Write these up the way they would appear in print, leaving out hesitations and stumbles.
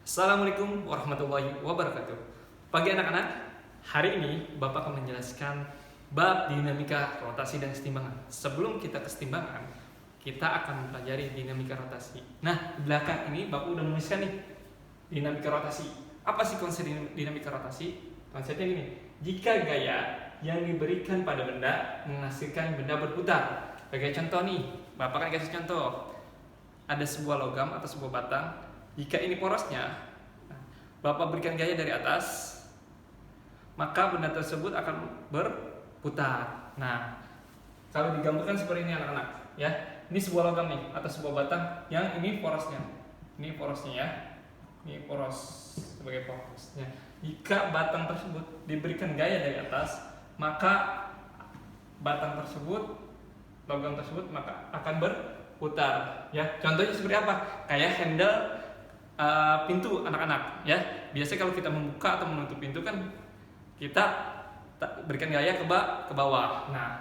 Assalamualaikum warahmatullahi wabarakatuh. Pagi anak-anak, hari ini Bapak akan menjelaskan bab dinamika rotasi dan kesetimbangan. Sebelum kita ke kesetimbangan, kita akan mempelajari dinamika rotasi. Nah, di belakang ini Bapak udah menuliskan nih dinamika rotasi. Apa sih konsep dinamika rotasi? Konsepnya gini, jika gaya yang diberikan pada benda menghasilkan benda berputar. Sebagai contoh nih, Bapak akan kasih contoh. Ada sebuah logam atau sebuah batang. Jika ini porosnya, Bapak berikan gaya dari atas, maka benda tersebut akan berputar. Nah, kalau digambarkan seperti ini anak-anak, ya. Ini sebuah logam nih atau sebuah batang yang ini porosnya. Ini porosnya ya. Ini poros sebagai porosnya. Jika batang tersebut diberikan gaya dari atas, maka batang tersebut, logam tersebut maka akan berputar. Ya, contohnya seperti apa? Kayak handle pintu anak-anak ya. Biasanya kalau kita membuka atau menutup pintu kan kita berikan gaya ke bawah. Nah,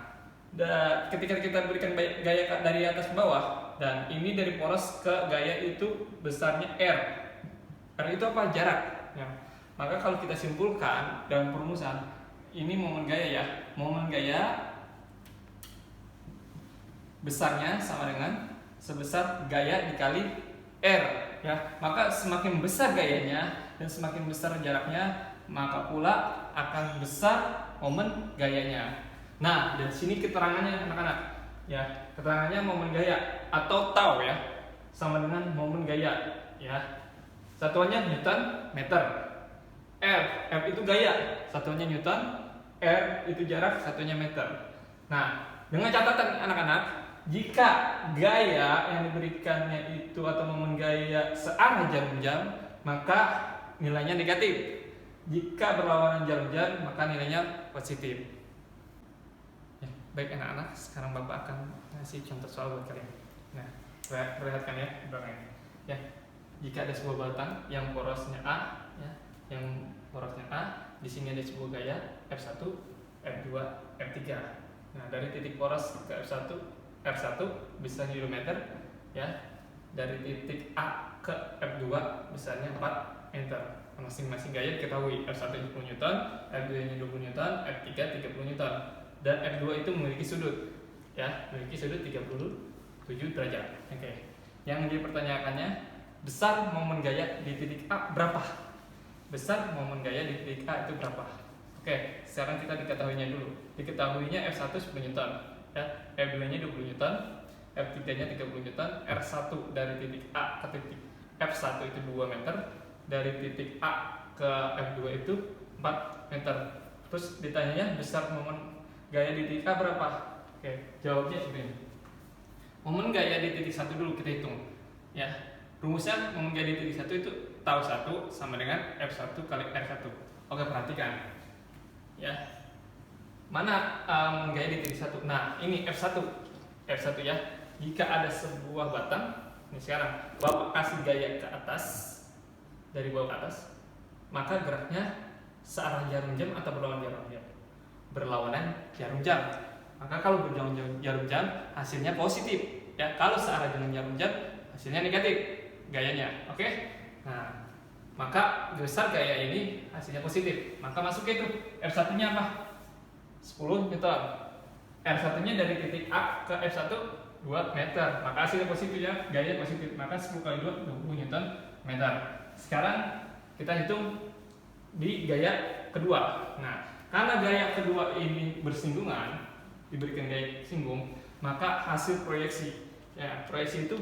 ketika kita berikan gaya dari atas ke bawah dan ini dari poros ke gaya itu besarnya R. R itu apa? Jarak ya. Maka kalau kita simpulkan dalam perumusan, ini momen gaya ya. Momen gaya besarnya sama dengan sebesar gaya dikali R ya. Maka semakin besar gayanya dan semakin besar jaraknya, maka pula akan besar momen gayanya. Nah, dari sini keterangannya anak-anak ya. Keterangannya momen gaya atau tau ya, sama dengan momen gaya ya. Satuannya Newton meter. R itu gaya, satuannya Newton. R itu jarak, satunya meter. Nah, dengan catatan anak-anak, jika gaya yang diberikannya itu atau momen gaya searah jarum jam, maka nilainya negatif. Jika berlawanan jarum jam, maka nilainya positif. Ya, baik anak-anak, sekarang Bapak akan ngasih contoh soal buat kalian. Nah, perlihatkan ya di belakang ini. Ya, jika ada sebuah batang yang porosnya A, ya, yang porosnya A, di sini ada sebuah gaya F1, F2, F3. Nah, dari titik poros ke F1 besarnya 2 meter ya. Dari titik A ke F2 besarnya 4 meter. Masing-masing gaya diketahui. F1 10 Newton, F2 nya 20 Newton, F3 30 Newton. Dan F2 itu memiliki sudut ya, memiliki sudut 37 derajat. Oke. Yang dipertanyakannya, besar momen gaya di titik A berapa? Besar momen gaya di titik A itu berapa? Oke, sekarang kita diketahuinya dulu. Diketahuinya F1 10 Newton ya, F2 nya 20 Newton, F3 nya 30 Newton, R1 dari titik A ke titik F1 itu 2 meter, dari titik A ke F2 itu 4 meter. Terus ditanyanya besar momen gaya di titik A berapa? Oke, jawabnya seperti ini. Momen gaya di titik 1 dulu kita hitung ya. Rumusnya momen gaya di titik 1 itu tau 1 sama dengan F1 kali R1. Oke, perhatikan ya. Mana gaya di titik 1? Nah, ini F1 ya. Jika ada sebuah batang, ini sekarang Bapak kasih gaya ke atas, dari bawah ke atas, maka geraknya searah jarum jam atau berlawanan jarum jam? Berlawanan jarum jam. Maka kalau berlawanan jarum jam hasilnya positif ya. Kalau searah dengan jarum jam hasilnya negatif gayanya. Oke? Nah, maka besar gaya ini hasilnya positif. Maka masuk itu R1 nya apa? 10 Newton. R1 nya dari titik A ke F1 2 meter. Maka hasilnya positif ya, gaya positif. Maka 10 kali 2 20 Newton meter. Sekarang kita hitung di gaya kedua. Nah, karena gaya kedua ini bersinggungan, diberikan gaya singgung, maka hasil proyeksi ya, proyeksi itu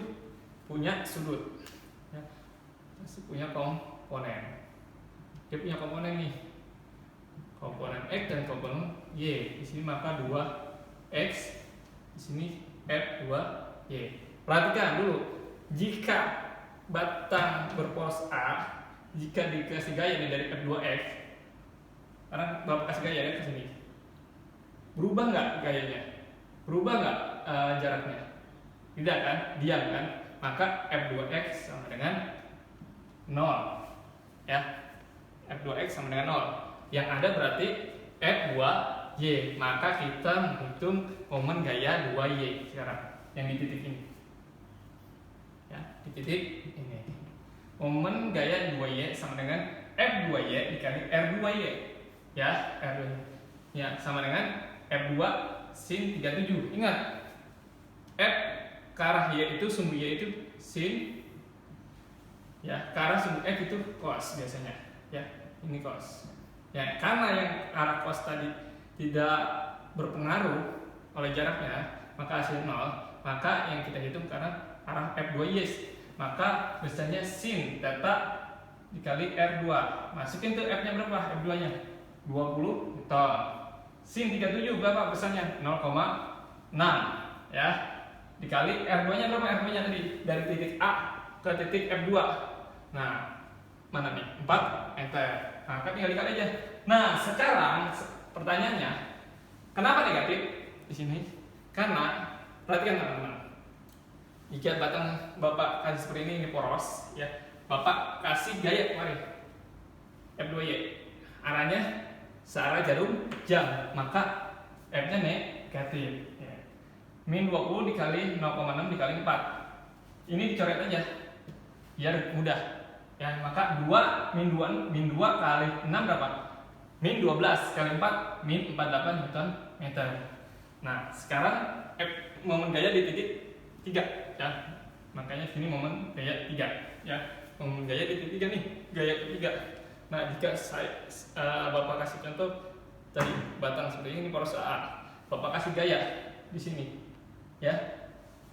punya sudut ya. Punya komponen. Dia punya komponen nih, komponen X dan komponen Y. Di sini maka 2X, di sini F2Y. Perhatikan dulu, jika batang berporos A, jika dikasih gaya nih dari F2X, karena Bapak kasih gaya ya ke sini, berubah nggak gayanya? Berubah nggak jaraknya? Tidak kan? Diam kan? Maka F2X sama dengan 0 ya. F2X sama dengan 0. Yang ada berarti F2Y. Maka kita menghitung momen gaya 2Y sekarang yang di titik ini ya, di titik ini. momen gaya 2Y sama dengan F2Y dikali R2Y. Ya, R2. Ya, sama dengan F2 sin 37. Ingat, F ke arah Y itu, sumbu Y itu sin, ya, ke arah sumbu F itu cos biasanya. Ya, ini cos. Ya, karena yang arah cos tadi tidak berpengaruh oleh jaraknya, maka hasil 0, maka yang kita hitung karena arah F2Y. Maka besarnya sin theta dikali R2. Masukin tuh F-nya berapa? F2-nya 20 Newton. Sin 37 berapa besarnya? 0,6 ya. Dikali R2-nya berapa? R2-nya tadi dari titik A ke titik F2. Nah, mana nih? 4 meter. Nah, kan tinggal dikali aja. Nah, sekarang pertanyaannya, kenapa negatif di sini? Karena perhatikan teman-teman. Jika batang Bapak kasih seperti ini poros, ya, Bapak kasih gaya kemarin F2Y, arahnya searah jarum jam, maka F-nya negatif. Ya. Min 20 dikali 0,6 dikali 4. Ini dicoret aja, biar mudah. Ya, maka 2 min 2 kali 6 berapa? Min 12 kali 4 min 48 Newton meter. Nah, sekarang F momen gaya di titik 3. Ya, makanya sini momen gaya 3 ya, momen gaya di titik 3 nih, gaya ketiga. Nah, jika Bapak kasih contoh tadi batang seperti ini poros A, Bapak kasih gaya di sini ya,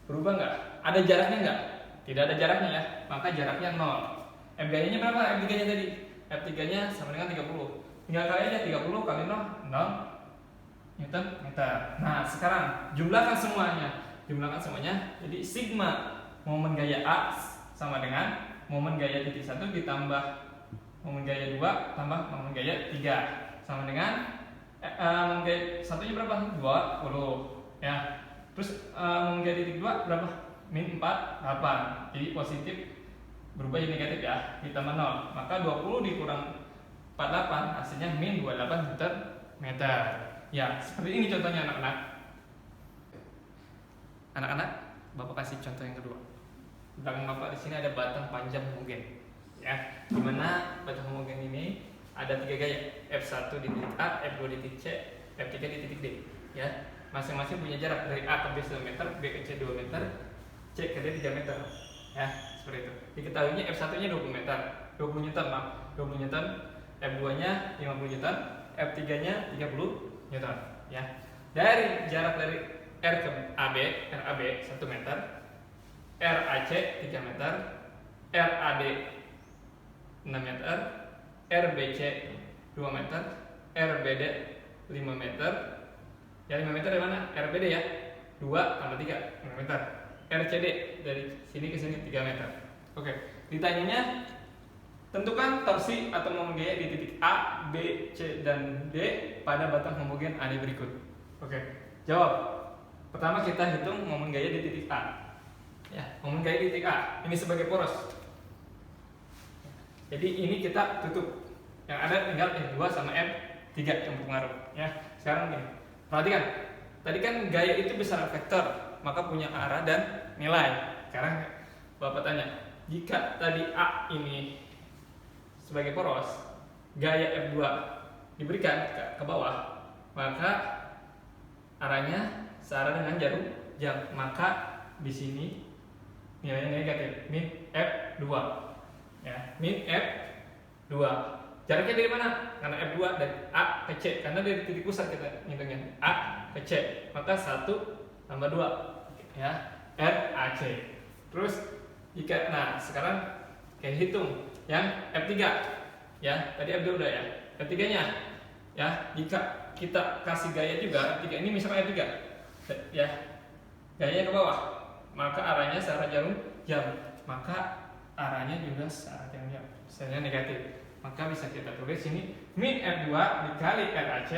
berubah nggak? Ada jaraknya nggak? Tidak ada jaraknya ya, maka jaraknya 0. F gayanya berapa? F 3 nya tadi, F 3 nya sama dengan 30, tinggal kali aja 30 kali 0 Newton meter. Nah, sekarang jumlahkan semuanya, jadi sigma momen gaya A sama dengan momen gaya titik 1 ditambah momen gaya 2 tambah momen gaya 3 sama dengan momen gaya 1 nya berapa? 20 ya. Terus momen gaya titik 2 berapa? Min 48. Jadi positif berubah jadi negatif ya, ditambah 0, maka 20 dikurang 48 hasilnya min 28 Newton meter. Ya, seperti ini contohnya anak-anak. Anak-anak, Bapak kasih contoh yang kedua. Belakang Bapak di sini ada batang panjang homogen. Ya, dimana batang homogen ini ada 3 gaya, F1 di titik A, F2 di titik C, F3 di titik D. Ya, masing-masing punya jarak dari A ke B 1 meter, B ke C 2 meter, C ke D 3 meter. Ya, seperti itu. Diketahuinya F1-nya 20 meter, 20 Newton, maaf, 20 Newton, F2-nya 50 Newton, F3-nya 30 Newton. Ya, dari jarak dari R ke AB, RAB 1 meter, RAC 3 meter, RAD 6 meter, RBC 2 meter, RBD 5 meter. Ya, 5 meter dari mana? RBD ya, 2 tambah 3, 5 meter. RCD dari sini ke sini 3 meter. Oke, ditanyanya tentukan torsi atau momen gaya di titik A, B, C, dan D pada batang homogen AD berikut. Oke, jawab. Pertama kita hitung momen gaya di titik A. Ya, momen gaya di titik A ini sebagai poros. Jadi ini kita tutup. Yang ada tinggal F2 sama F3 yang berpengaruh. Ya, sekarang nih, perhatikan. Tadi kan gaya itu besar vektor, maka punya arah dan nilai. Sekarang Bapak tanya, jika tadi A ini sebagai poros, gaya F2 diberikan ke bawah, maka arahnya searah dengan jarum jam, maka di sini nilainya negatif, min F2 ya, min F2. Jaraknya dari mana? Karena F2 dari A ke C, karena dari titik pusat kita ngitungnya A ke C, maka 1 tambah 2 ya, RAC. Terus jika, nah sekarang kayak hitung yang F3 ya, tadi F2 udah ya, F3 nya ya, jika kita kasih gaya juga F3 ini, misalnya F3 ya, gayanya ke bawah, maka arahnya searah jarum jam, maka arahnya juga searah jarum jam, misalnya negatif, maka bisa kita tulis ini min F2 dikali RAC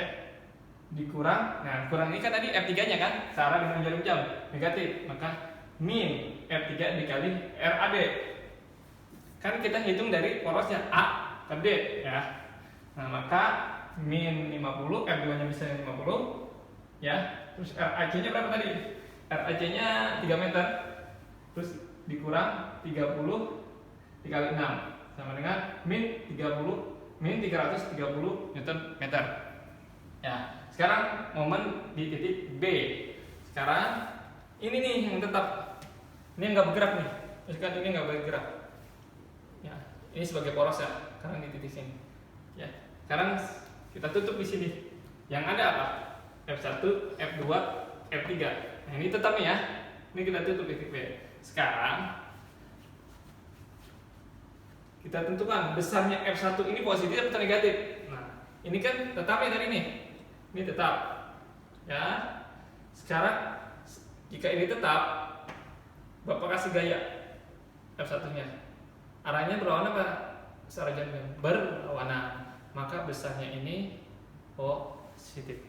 dikurang, nah kurang ini kan tadi F3 nya kan searah dengan jarum jam negatif, maka min F3 dikali RAD, kan kita hitung dari porosnya A ke D ya. Nah, maka min 50, F2 nya bisa 50 ya. Terus RAC nya berapa tadi? RAC nya 3 meter, terus dikurang 30 dikali 6 sama dengan min 330 Newton meter. Ya, sekarang momen di titik B. Sekarang ini nih yang tetap, ini yang nggak bergerak nih. Misalkan ini nggak bergerak. Ya, ini sebagai poros ya. Sekarang di titik sini. Ya, sekarang kita tutup di sini. Yang ada apa? F1, F2, F3. Nah, ini tetap nih ya. Ini kita tutup di titik B. Sekarang kita tentukan besarnya F1 ini positif atau negatif. Nah, ini kan tetapnya tadi nih. Ini tetap. Ya. Sekarang jika ini tetap, Bapak kasih gaya F1-nya. Arahnya berlawanan apa? Secara jam berlawanan. Maka besarnya ini positif.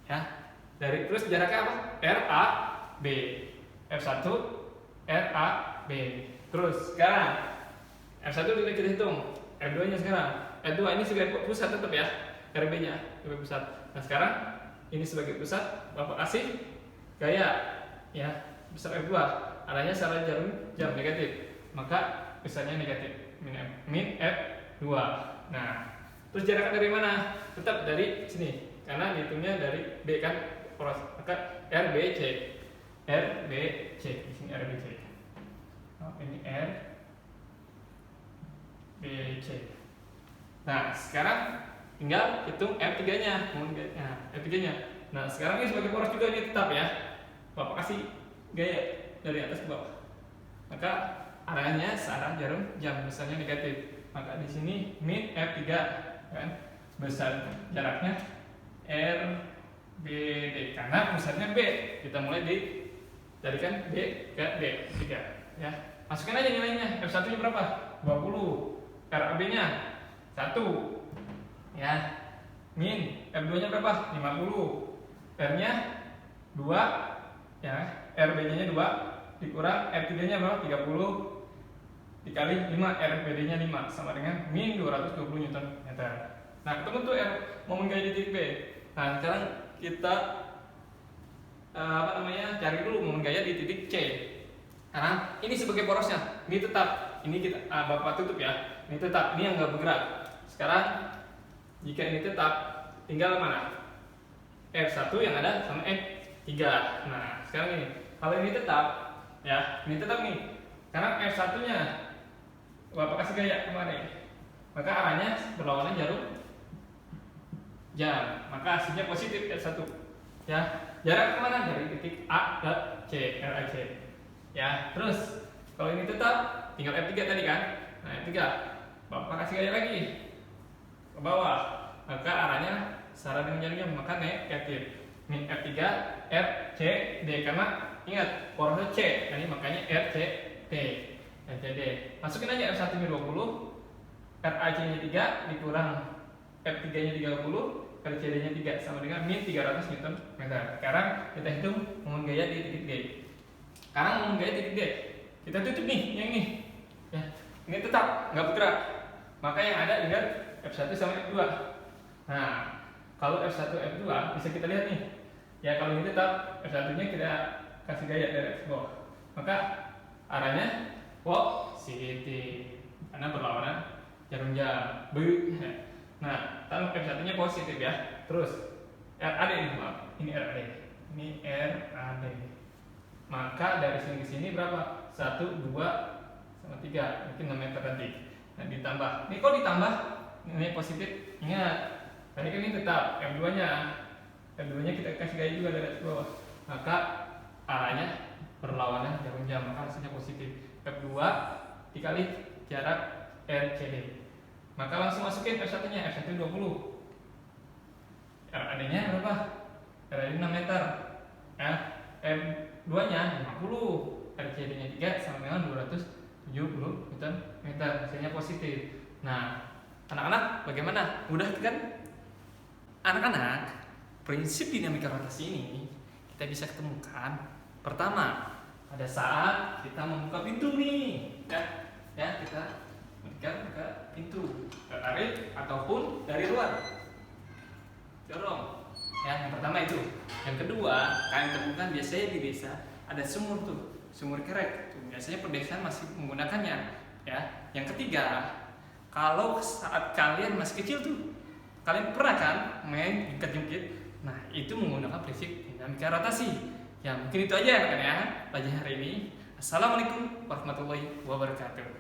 Ya. Dari terus jaraknya apa? RA B. F1 RA B. Terus sekarang F1 kita hitung, F2 nya sekarang. F2 ini sebagai pusat tetap ya, RB nya sebagai pusat. Nah sekarang ini sebagai pusat, Bapak kasih gaya ya besar F2, arahnya secara jam negatif, maka besarnya negatif min F2. Nah terus jaraknya dari mana? Tetap dari sini, karena dihitungnya dari B kan poros, maka RBC di sini RBC. Oh, ini RBC. Nah, sekarang tinggal hitung F3-nya. F3-nya. Nah, sekarang ini sebagai poros juga ini tetap ya. Bapak kasih gaya dari atas ke bawah. Maka arahnya searah jarum jam, besarnya negatif. Maka di sini min F3 kan. Besar jaraknya RBD karena pusatnya B. Kita mulai jadikan B ke D 3 ya. Masukkan aja nilainya. F1-nya berapa? 20. RAB-nya 1 ya, min F2-nya berapa? 50. R-nya 2 ya, RBD-nya 2 dikurang F3-nya berapa? 30 dikali 5, RBD-nya 5 sama dengan min 220 Newton meter. Nah, ketemu tuh momen gaya di titik B. Nah, sekarang kita cari dulu momen gaya di titik C. Karena ini sebagai porosnya, ini tetap, ini kita Bapak tutup ya. Ini tetap, ini yang nggak bergerak. Sekarang jika ini tetap, tinggal mana? F1 yang ada sama F3. Nah, sekarang ini, kalau ini tetap, ya, ini tetap nih. Karena F1-nya Bapak kasih gaya kemarin, maka arahnya berlawanan jarum jam. Maka hasilnya positif F1. Ya, jarak kemana? Dari titik A ke C, RAC. Ya, terus kalau ini tetap, tinggal F3 tadi kan? Nah, F3. Bapak kasih gaya lagi ke bawah, maka arahnya searah dengan jarum jam, maka negatif min F3 R C D, karena ingat porosnya C, jadi makanya R C D. Masukin aja F1 nya 20, RAC nya 3 dikurang F3 nya 30, RCD nya 3 sama dengan min 300 Newton meter. Sekarang kita hitung momen gaya di titik D. Sekarang momen gaya titik D kita tutup nih, yang ini ya, ini tetap nggak bergerak, maka yang ada tinggal F1 sama F2. Nah, kalau F1 F2 bisa kita lihat nih ya, kalau ini tetap F1 nya kita kasih gaya dari F bawah, maka arahnya positif karena berlawanan jarum jam. Nah, kalau F1 nya positif ya. Terus RAD ini, maaf, ini RAD, ini RAD. Maka dari sini ke sini berapa? 1, 2, sama 3, mungkin 6 meter tadi. Nah, ditambah. Ini kok ditambah? Ini positif. Ingat, tadi kan ini tetap F2-nya. F2-nya kita kasih gaya juga dari atas bawah. Maka arahnya berlawanan jarum jam, maka hasilnya positif. F2 dikali jarak RCD. Maka langsung masukin F1-nya. F1 20. RAD-nya berapa? RAD 6 meter. Ya, F2-nya 50. RCD-nya 3 sama dengan 270 Newton meter. Hasilnya positif. Nah, anak-anak bagaimana? Mudah kan? Anak-anak, prinsip dinamika rotasi ini kita bisa ketemukan. Pertama, pada saat kita membuka pintu nih, ya kita buka pintu, tarik ataupun dari luar, dorong. Ya, yang pertama itu. Yang kedua, kalian temukan biasanya di desa ada sumur tuh, sumur kerek. Biasanya pedesaan masih menggunakannya. ya. Yang ketiga, kalau saat kalian masih kecil tuh, kalian pernah kan main jungkit-jungkit? Nah, itu menggunakan prinsip dinamika rotasi. Ya, mungkin itu aja kan ya pelajaran hari ini. Assalamualaikum warahmatullahi wabarakatuh.